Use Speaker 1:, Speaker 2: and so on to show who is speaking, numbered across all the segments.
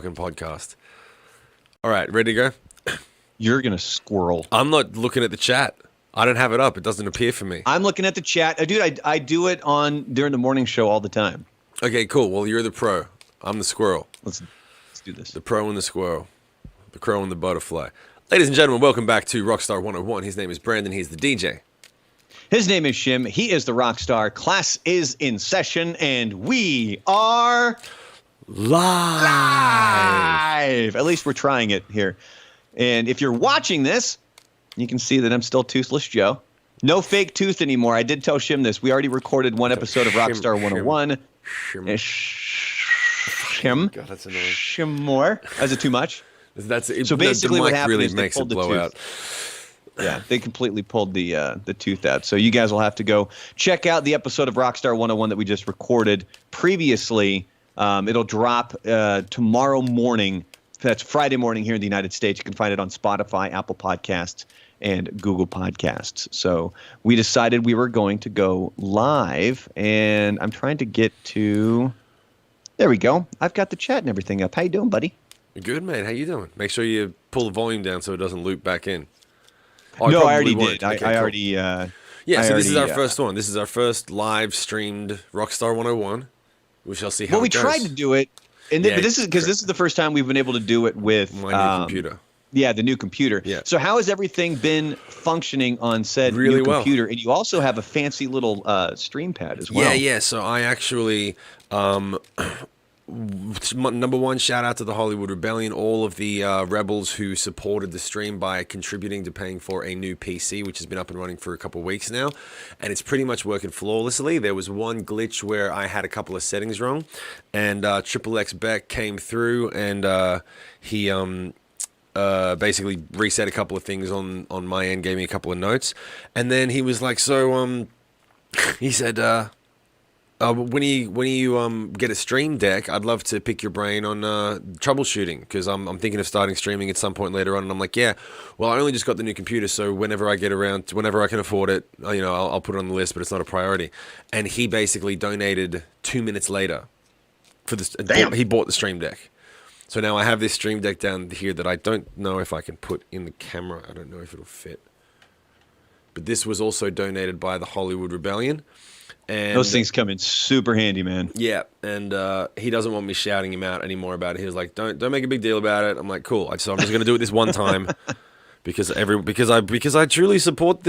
Speaker 1: podcast. All right, ready to go?
Speaker 2: You're going to squirrel.
Speaker 1: I'm not looking at the chat. I don't have it up. It doesn't appear for me.
Speaker 2: I'm looking at the chat. Dude, I do it during the morning show all the time.
Speaker 1: Okay, cool. Well, you're the pro. I'm the squirrel.
Speaker 2: Let's do this.
Speaker 1: The pro and the squirrel. The crow and the butterfly. Ladies and gentlemen, welcome back to Rockstar 101. His name is Brandon. He's the DJ.
Speaker 2: His name is Shim. He is the Rockstar. Class is in session, and we are live. At least we're trying it here. And if you're watching this, you can see that I'm still Toothless Joe. No fake tooth anymore. I did tell Shim this. We already recorded one episode of Rockstar 101. Shim.
Speaker 1: God, that's annoying.
Speaker 2: Shim more. Is it too much?
Speaker 1: So
Speaker 2: basically what happened
Speaker 1: really
Speaker 2: is they
Speaker 1: makes
Speaker 2: pulled
Speaker 1: it
Speaker 2: the
Speaker 1: blow out.
Speaker 2: Yeah, they completely pulled the tooth out. So you guys will have to go check out the episode of Rockstar 101 that we just recorded previously. It'll drop tomorrow morning. That's Friday morning here in the United States. You can find it on Spotify, Apple Podcasts, and Google Podcasts. So we decided we were going to go live, and I'm trying to get to – there we go. I've got the chat and everything up. How you doing, buddy?
Speaker 1: Good, man. How you doing? Make sure you pull the volume down so it doesn't loop back in.
Speaker 2: No, I already did. Okay, I already
Speaker 1: yeah, so this is our first one. This is our first live streamed Rockstar 101. We shall see how it goes.
Speaker 2: Well, we tried to do it, and but this is because this is the first time we've been able to do it with
Speaker 1: my new computer.
Speaker 2: Yeah, the new computer. Yeah. So how has everything been funcking on said new computer? And you also have a fancy little stream pad as well.
Speaker 1: Yeah. So I actually, number one, shout out to the Hollywood Rebellion, all of the rebels who supported the stream by contributing to paying for a new PC, which has been up and running for a couple of weeks now, and it's pretty much working flawlessly. There was one glitch where I had a couple of settings wrong, and Triple X Beck came through, and he basically reset a couple of things on my end, gave me a couple of notes, and then he was like, so he said, when you get a stream deck, I'd love to pick your brain on troubleshooting, because I'm thinking of starting streaming at some point later on. And I'm like, yeah, well, I only just got the new computer, so whenever I get around, whenever I can afford it, I'll put it on the list, but it's not a priority. And he basically donated 2 minutes later for this.
Speaker 2: Damn.
Speaker 1: He bought the stream deck. So now I have this stream deck down here that I don't know if I can put in the camera. I don't know if it'll fit. But this was also donated by the Hollywood Rebellion. And
Speaker 2: those things come in super handy, man.
Speaker 1: Yeah, and he doesn't want me shouting him out anymore about it. He was like, "Don't make a big deal about it." I'm like, "Cool." So I'm just going to do it this one time because I truly support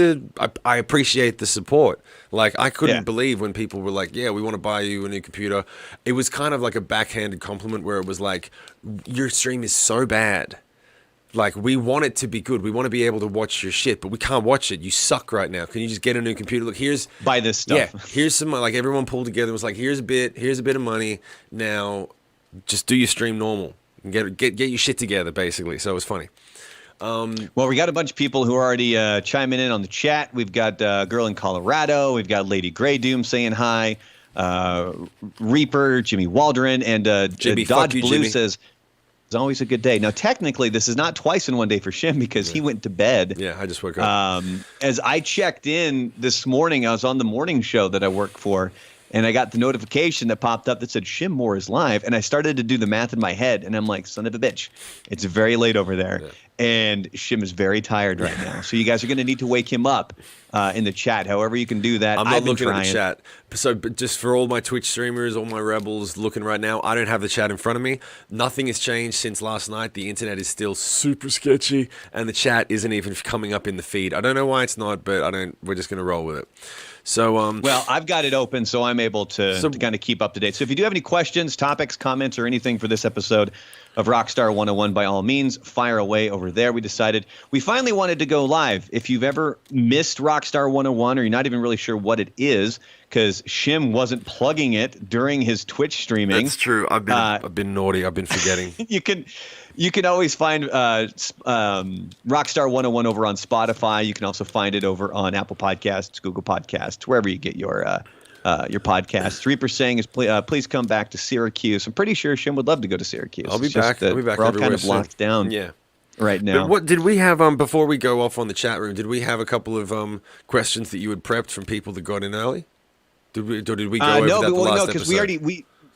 Speaker 1: I appreciate the support. Like, I couldn't believe when people were like, "Yeah, we want to buy you a new computer." It was kind of like a backhanded compliment where it was like, "Your stream is so bad. Like, we want it to be good. We want to be able to watch your shit, but we can't watch it. You suck right now. Can you just get a new computer? Look,
Speaker 2: buy this stuff."
Speaker 1: Yeah, here's some, like, everyone pulled together and was like, here's a bit of money. Now, just do your stream normal and get your shit together, basically. So it was funny.
Speaker 2: Well, we got a bunch of people who are already chiming in on the chat. We've got a girl in Colorado. We've got Lady Grey Doom saying hi. Reaper, Jimmy Waldron, and
Speaker 1: Jimmy,
Speaker 2: Dodge
Speaker 1: you,
Speaker 2: Blue
Speaker 1: Jimmy.
Speaker 2: says, "It's always a good day." Now, technically, this is not twice in one day for Shim because he went to bed.
Speaker 1: Yeah, I just woke up.
Speaker 2: As I checked in this morning, I was on the morning show that I work for, and I got the notification that popped up that said Shim Moore is live, and I started to do the math in my head, and I'm like, son of a bitch, it's very late over there, and Shim is very tired right now. So you guys are going to need to wake him up in the chat. However you can do that.
Speaker 1: I'm not looking at the chat. So, but just for all my Twitch streamers, all my rebels looking right now, I don't have the chat in front of me. Nothing has changed since last night. The internet is still super sketchy, and the chat isn't even coming up in the feed. I don't know why it's not, but we're just going to roll with it. So,
Speaker 2: well, I've got it open, so I'm able to kind of keep up to date. So if you do have any questions, topics, comments, or anything for this episode of Rockstar 101, by all means, fire away over there. We finally wanted to go live. If you've ever missed Rockstar 101 or you're not even really sure what it is, because Shim wasn't plugging it during his Twitch streaming.
Speaker 1: That's true. I've been naughty. I've been forgetting.
Speaker 2: You can always find Rockstar 101 over on Spotify. You can also find it over on Apple Podcasts, Google Podcasts, wherever you get your podcasts. Reaper saying is please come back to Syracuse. I'm pretty sure Shim would love to go to Syracuse.
Speaker 1: I'll be back. We're
Speaker 2: all kind of locked down.
Speaker 1: Yeah.
Speaker 2: Right now.
Speaker 1: But what did we have before we go off on the chat room? Did we have a couple of questions that you had prepped from people that got in early? Did we go over that the last episode?
Speaker 2: No, because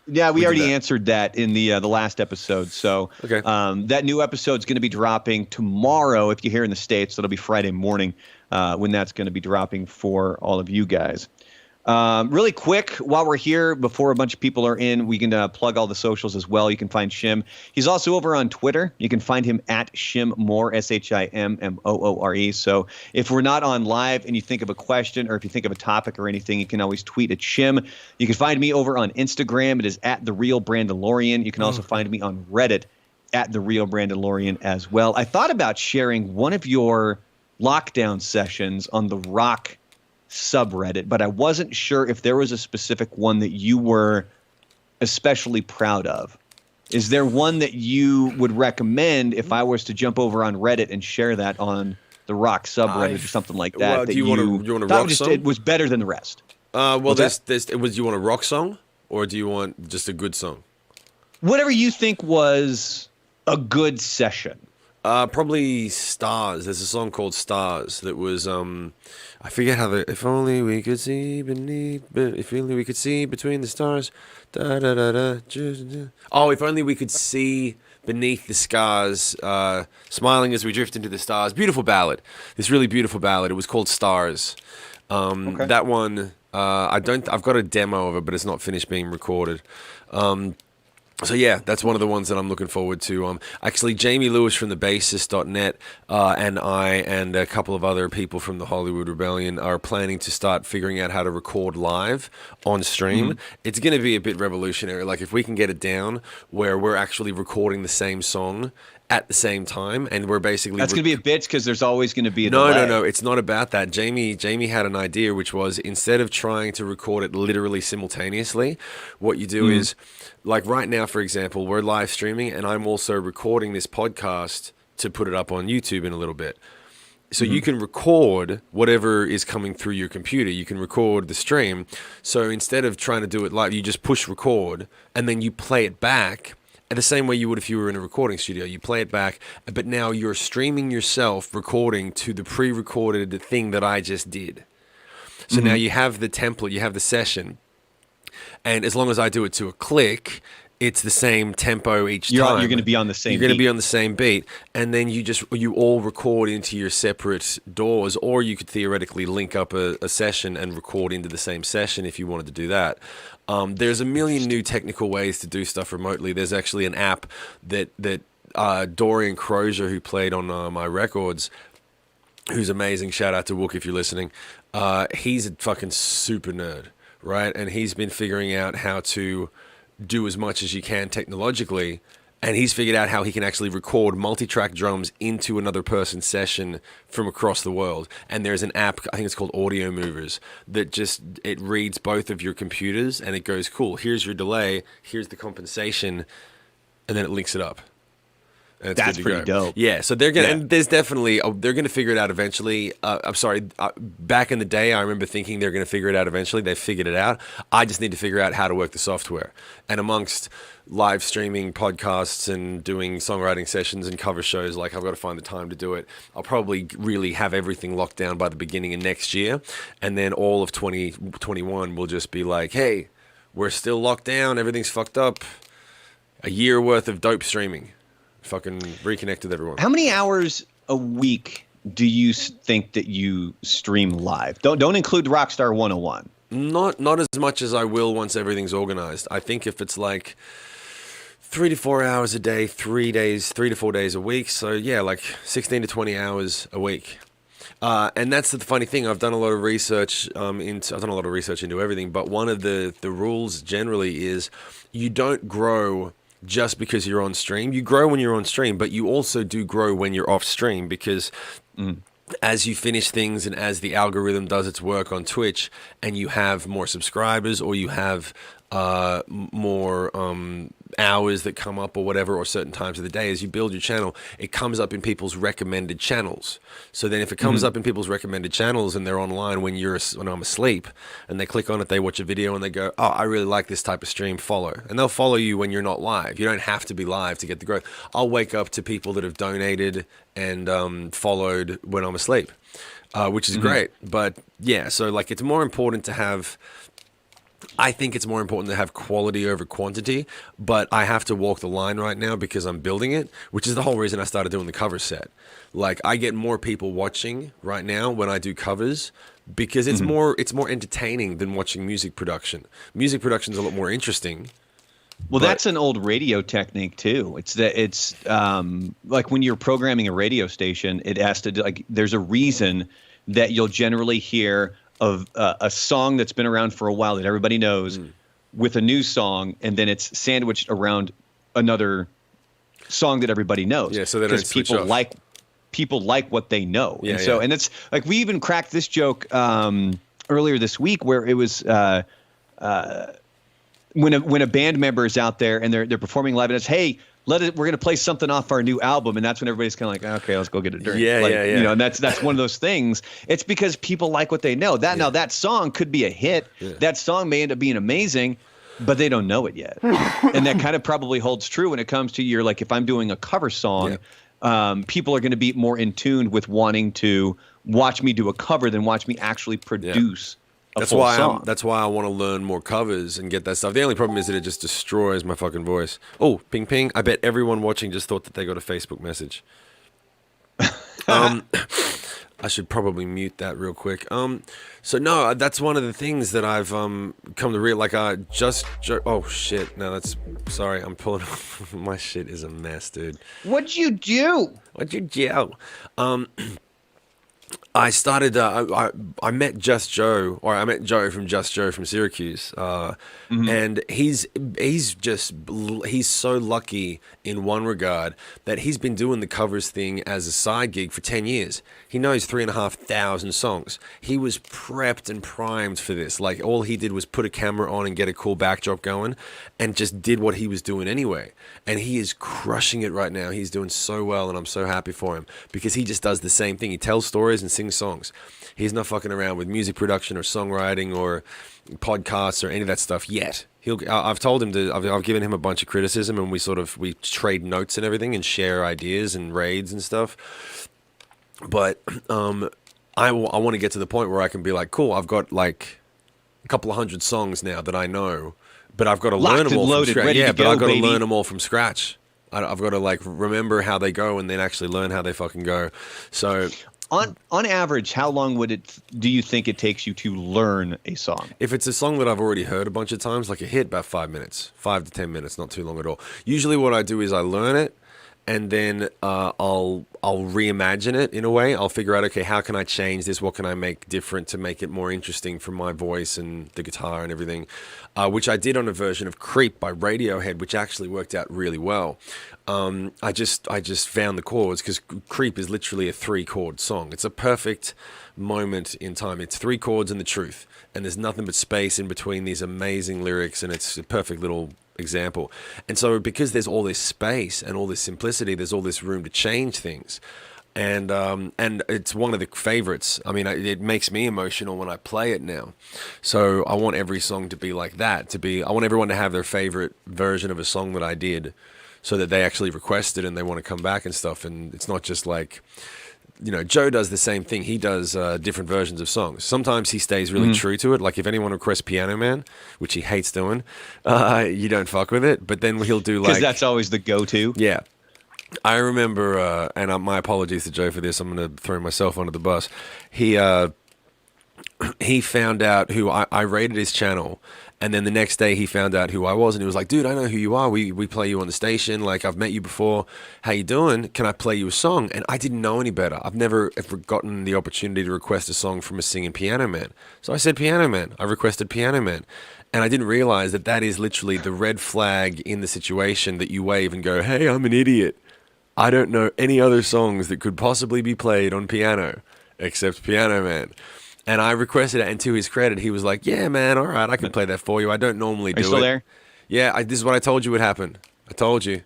Speaker 2: Yeah, we
Speaker 1: did
Speaker 2: already
Speaker 1: that.
Speaker 2: answered that in the last episode. So
Speaker 1: Okay.
Speaker 2: that new episode's going to be dropping tomorrow. If you're here in the States, it'll be Friday morning when that's going to be dropping for all of you guys. Really quick, while we're here, before a bunch of people are in, we can plug all the socials as well. You can find Shim. He's also over on Twitter. You can find him at Shimmoore, SHIMMOORE. So if we're not on live and you think of a question or if you think of a topic or anything, you can always tweet at Shim. You can find me over on Instagram. It is at The Real Brandon Lorian. You can also find me on Reddit at The Real Brandon Lorian as well. I thought about sharing one of your lockdown sessions on the Rock subreddit, but I wasn't sure if there was a specific one that you were especially proud of. Is there one that you would recommend if I was to jump over on Reddit and share that on the Rock subreddit or something like that?
Speaker 1: Well,
Speaker 2: that
Speaker 1: do you want a
Speaker 2: thought
Speaker 1: rock song?
Speaker 2: it was better than the rest?
Speaker 1: Well, do you want a rock song or do you want just a good song?
Speaker 2: Whatever you think was a good session.
Speaker 1: Probably Stars. There's a song called Stars that was I forget how if only we could see if only we could see between the stars. Da, da, da, da, oh, if only we could see beneath the scars, smiling as we drift into the stars. Beautiful ballad. This really beautiful ballad. It was called Stars.
Speaker 2: Okay.
Speaker 1: That one I've got a demo of it, but it's not finished being recorded. So yeah, that's one of the ones that I'm looking forward to. Actually, Jamie Lewis from the Bassist.net and I and a couple of other people from the Hollywood Rebellion are planning to start figuring out how to record live on stream. Mm-hmm. It's going to be a bit revolutionary. Like if we can get it down where we're actually recording the same song at the same time, and we're basically
Speaker 2: that's going to be a bitch because there's always going to be a delay.
Speaker 1: No, it's not about that. Jamie had an idea, which was instead of trying to record it literally simultaneously, what you do is, like right now, for example, we're live streaming, and I'm also recording this podcast to put it up on YouTube in a little bit. So you can record whatever is coming through your computer. You can record the stream. So instead of trying to do it live, you just push record, and then you play it back the same way you would if you were in a recording studio. You play it back, but now you're streaming yourself recording to the pre-recorded thing that I just did. So now you have the template, you have the session, and as long as I do it to a click, it's the same tempo each time.
Speaker 2: You're going to be on the same beat.
Speaker 1: You're going to be on the same beat, and then you all record into your separate doors, or you could theoretically link up a session and record into the same session if you wanted to do that. There's a million new technical ways to do stuff remotely. There's actually an app that Dorian Crozier, who played on my records, who's amazing. Shout out to Wook if you're listening. He's a fucking super nerd, right? And he's been figuring out how to do as much as you can technologically, and he's figured out how he can actually record multi-track drums into another person's session from across the world. And there's an app, I think it's called Audio Movers, that it reads both of your computers and it goes, cool, here's your delay, here's the compensation, and then it links it up. And it's
Speaker 2: That's pretty dope.
Speaker 1: Yeah, so they're gonna, and there's definitely they're gonna figure it out eventually. I'm sorry, back in the day, I remember thinking they're gonna figure it out eventually. They figured it out. I just need to figure out how to work the software. And amongst live streaming podcasts and doing songwriting sessions and cover shows, like I've got to find the time to do it. I'll probably really have everything locked down by the beginning of next year, and then all of 2021 will just be like, hey, we're still locked down. Everything's fucked up. A year worth of dope streaming. Fucking reconnect with everyone.
Speaker 2: How many hours a week do you think that you stream live? Don't include Rockstar 101.
Speaker 1: Not as much as I will once everything's organized. I think if it's like 3 to 4 hours a day, 3 to 4 days a week. So yeah, like 16 to 20 hours a week. And that's the funny thing. I've done a lot of research into everything, but one of the rules generally is you don't grow just because you're on stream. You grow when you're on stream, but you also do grow when you're off stream because as you finish things and as the algorithm does its work on Twitch and you have more subscribers or you have more hours that come up or whatever, or certain times of the day, as you build your channel, it comes up in people's recommended channels. So then if it comes up in people's recommended channels and they're online when I'm asleep and they click on it, they watch a video and they go, oh, I really like this type of stream, follow. And they'll follow you when you're not live. You don't have to be live to get the growth. I'll wake up to people that have donated and followed when I'm asleep, which is great. But yeah, so like it's more important to have I think it's more important to have quality over quantity, but I have to walk the line right now because I'm building it, which is the whole reason I started doing the cover set. Like, I get more people watching right now when I do covers because it's more entertaining than watching music production. Music production is a lot more interesting.
Speaker 2: Well, that's an old radio technique too. It's like when you're programming a radio station, it has to like there's a reason that you'll generally hear of a song that's been around for a while that everybody knows with a new song, and then it's sandwiched around another song that everybody knows.
Speaker 1: Yeah, so they don't switch
Speaker 2: people
Speaker 1: off.
Speaker 2: People like what they know.
Speaker 1: Yeah,
Speaker 2: and so
Speaker 1: yeah.
Speaker 2: and it's like we even cracked this joke earlier this week where it was when a band member is out there and they're performing live and it's, hey, we're gonna play something off our new album, and that's when everybody's kind of like, okay, let's go get a drink.
Speaker 1: Yeah,
Speaker 2: like,
Speaker 1: yeah, yeah.
Speaker 2: You know, and that's one of those things. It's because people like what they know. Now that song could be a hit.
Speaker 1: Yeah.
Speaker 2: That song may end up being amazing, but they don't know it yet. And that kind of probably holds true when it comes to your, like, if I'm doing a cover song, people are going to be more in tune with wanting to watch me do a cover than watch me actually produce.
Speaker 1: That's why I want to learn more covers and get that stuff. The only problem is that it just destroys my fucking voice. Oh, ping ping. I bet everyone watching just thought that they got a Facebook message. I should probably mute that real quick. So no, that's one of the things that I've come to realize. Like, oh shit. No, sorry. I'm pulling. My shit is a mess, dude.
Speaker 2: What'd you do?
Speaker 1: I started. I met Just Joe, or I met Joe from Just Joe from Syracuse, and he's so lucky in one regard that he's been doing the covers thing as a side gig for 10 years. He knows 3,500 songs. He was prepped and primed for this. Like, all he did was put a camera on and get a cool backdrop going, and just did what he was doing anyway. And he is crushing it right now. He's doing so well, and I'm so happy for him because he just does the same thing. He tells stories and sings songs. He's not fucking around with music production or songwriting or podcasts or any of that stuff yet. I've told him I've given him a bunch of criticism, and we trade notes and everything and share ideas and raids and stuff. But I want to get to the point where I can be like, cool, I've got like a couple of hundred songs now that I know, but I've got to learn them all from scratch. Yeah, but I've got to learn them all from scratch. I've got to like remember how they go and then actually learn how they fucking go. So
Speaker 2: on average, how long do you think it takes you to learn a song?
Speaker 1: If it's a song that I've already heard a bunch of times, like a hit, about 5 minutes, 5 to 10 minutes, not too long at all. Usually what I do is I learn it, and then I'll reimagine it in a way. I'll figure out, okay, how can I change this? What can I make different to make it more interesting for my voice and the guitar and everything? Which I did on a version of Creep by Radiohead, which actually worked out really well. I just found the chords, because Creep is literally a 3-chord song. It's a perfect moment in time. It's 3 chords and the truth, and there's nothing but space in between these amazing lyrics, and it's a perfect little example. And so because there's all this space and all this simplicity, there's all this room to change things. And it's one of the favorites. I mean, it makes me emotional when I play it now. So I want every song to be like that. I want everyone to have their favorite version of a song that I did, so that they actually request it and they want to come back and stuff. And it's not just like, you know, Joe does the same thing. He does different versions of songs. Sometimes he stays really true to it. Like if anyone requests Piano Man, which he hates doing, you don't fuck with it. But then he'll do like...
Speaker 2: Because that's always the go-to.
Speaker 1: Yeah. I remember, and my apologies to Joe for this, I'm going to throw myself under the bus. He found out who I rated his channel, and then the next day he found out who I was, and he was like, dude, I know who you are. We play you on the station. Like, I've met you before. How you doing? Can I play you a song? And I didn't know any better. I've never ever gotten the opportunity to request a song from a singing Piano Man. So I said Piano Man. I requested Piano Man. And I didn't realize that is literally the red flag in the situation that you wave and go, hey, I'm an idiot. I don't know any other songs that could possibly be played on piano except Piano Man. And I requested it, and to his credit, he was like, yeah, man, all right, I can play that for you. I don't normally do it.
Speaker 2: Are you still there?
Speaker 1: Yeah, this is what I told you would happen. I told you.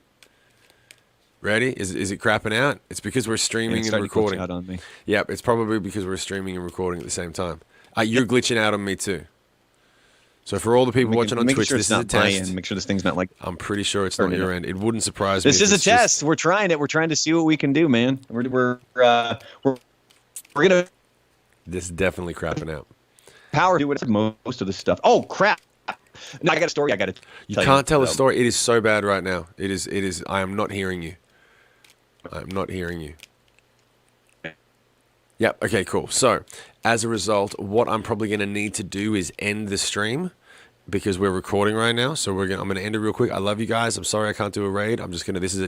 Speaker 1: Ready? Is it crapping out? It's because we're streaming and recording.
Speaker 2: Out on me.
Speaker 1: Yeah, it's probably because we're streaming and recording at the same time. You're glitching out on me too. So for all the people watching on Twitch, this is a test.
Speaker 2: Make sure this thing's not like...
Speaker 1: I'm pretty sure it's not your end. It wouldn't surprise me.
Speaker 2: This is a test. We're trying it. We're trying to see what we can do, man. We're gonna...
Speaker 1: This is definitely crapping out.
Speaker 2: Power do most of this stuff. Oh crap! No, I got a story I got to tell you.
Speaker 1: You can't tell a story. It is so bad right now. It is. I am not hearing you. I am not hearing you. Yep. Okay, cool. So, as a result, what I'm probably going to need to do is end the stream because we're recording right now. So I'm going to end it real quick. I love you guys. I'm sorry I can't do a raid. This is a